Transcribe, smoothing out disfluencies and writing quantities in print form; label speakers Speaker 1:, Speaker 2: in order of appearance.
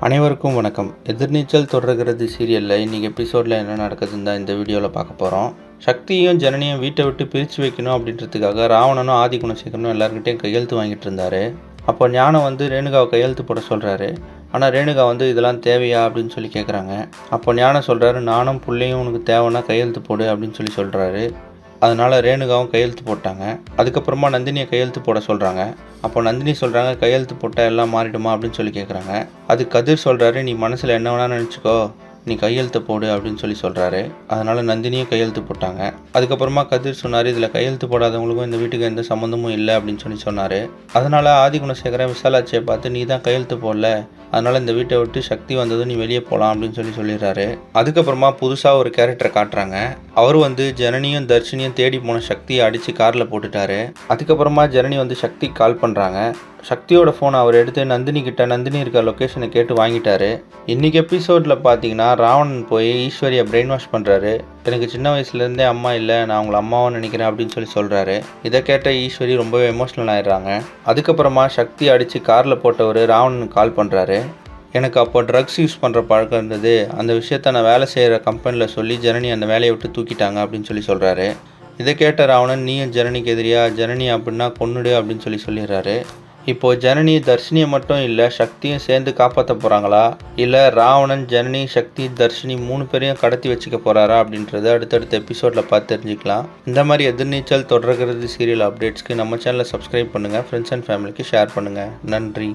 Speaker 1: அனைவருக்கும் வணக்கம். எதிர்நீச்சல் தொடர்கிறது சீரியலில் இன்றைக்கி எபிசோடில் என்ன நடக்குதுன்னு தான் இந்த வீடியோவில் பார்க்க போகிறோம். சக்தியும் ஜனனியும் வீட்டை விட்டு பிரித்து வைக்கணும் அப்படின்றதுக்காக ராவணனும் ஆதிகுணசேகரனும் எல்லாருக்கிட்டையும் கையெழுத்து வாங்கிட்டு இருந்தார். அப்போ ஞானம் ரேணுகாவை கையெழுத்து போட சொல்கிறாரு. ஆனால் ரேணுகா இதெல்லாம் தேவையா அப்படின்னு சொல்லி கேட்குறாங்க. அப்போ ஞானம் சொல்கிறாரு, நானும் பிள்ளையும் உனக்கு தேவைன்னா கையெழுத்து போடு அப்படின்னு சொல்கிறாரு. அதனால் ரேணுகாவும் கையெழுத்து போட்டாங்க. அதுக்கப்புறமா நந்தினியை கையெழுத்து போட சொல்கிறாங்க. அப்போ நந்தினி சொல்கிறாங்க, கையெழுத்து போட்டால் எல்லாம் மாறிடுமா அப்படின்னு சொல்லி கேட்குறாங்க. அது கதிர் சொல்கிறாரு, நீ மனசில் என்ன வேணால் நினச்சிக்கோ, நீ கையெழுத்து போடு அப்படின்னு சொல்கிறாரு. அதனால் நந்தினியும் கையெழுத்து போட்டாங்க. அதுக்கப்புறமா கதிர் சொன்னார், இதில் கையெழுத்து போடாதவங்களுக்கும் இந்த வீட்டுக்கு எந்த சம்மந்தமும் இல்லை அப்படின்னு சொன்னார். அதனால் ஆதிகுணசேகரன் விசாலாட்சியை பார்த்து, நீ தான் கையெழுத்து போடல, அதனால் இந்த வீட்டை விட்டு சக்தி வந்ததும் நீ வெளியே போகலாம் அப்படின்னு சொல்லிடுறாரு. அதுக்கப்புறமா புதுசாக ஒரு கேரக்டரை காட்டுறாங்க. அவர் ஜனனியும் தர்ஷினியும் தேடி போன சக்தியை அடித்து காரில் போட்டுட்டாரு. அதுக்கப்புறமா ஜனனி சக்தி கால் பண்ணுறாங்க. சக்தியோட ஃபோனை அவர் எடுத்து நந்தினி இருக்க லொக்கேஷனை கேட்டு வாங்கிட்டாரு. இன்றைக்கி எபிசோடில் பார்த்தீங்கன்னா ராவணன் போய் ஈஸ்வரியை பிரெயின் வாஷ் பண்ணுறாரு. எனக்கு சின்ன வயசுலேருந்தே அம்மா இல்லை, நான் உங்களை அம்மாவை நினைக்கிறேன் அப்படின்னு சொல்கிறாரு. இதை கேட்ட ஈஸ்வரி ரொம்பவே எமோஷ்னல் ஆயிடுறாங்க. அதுக்கப்புறமா சக்தி அடித்து காரில் போட்டவர் ராவணனுக்கு கால் பண்ணுறாரு. எனக்கு அப்போ ட்ரக்ஸ் யூஸ் பண்ணுற பழக்கம் இருந்தது, அந்த விஷயத்த நான் வேலை செய்கிற கம்பெனியில் சொல்லி ஜனனி அந்த வேலையை விட்டு தூக்கிட்டாங்க அப்படின்னு சொல்கிறாரு. இதை கேட்ட ராவணன், நீயும் ஜனனிக்கு எதிரியா, ஜனனி அப்படின்னா கொன்னுடு அப்படின்னு சொல்லிடுறாரு. இப்போது ஜனனி தர்ஷினியை மட்டும் இல்லை சக்தியும் சேர்ந்து காப்பாற்ற போகிறாங்களா, இல்லை ராவணன் ஜனனி சக்தி தர்ஷினி 3 பேரையும் கடத்தி வச்சுக்க போகிறாரா அப்படின்றத அடுத்தடுத்த எபிசோடில் பார்த்து தெரிஞ்சுக்கலாம். இந்த மாதிரி எதிர்நீச்சல் தொடர்கிறது சீரியல் அப்டேட்ஸ்க்கு நம்ம சேனலை சப்ஸ்கிரைப் பண்ணுங்கள், ஃப்ரெண்ட்ஸ் அண்ட் ஃபேமிலிக்கு ஷேர் பண்ணுங்கள். நன்றி.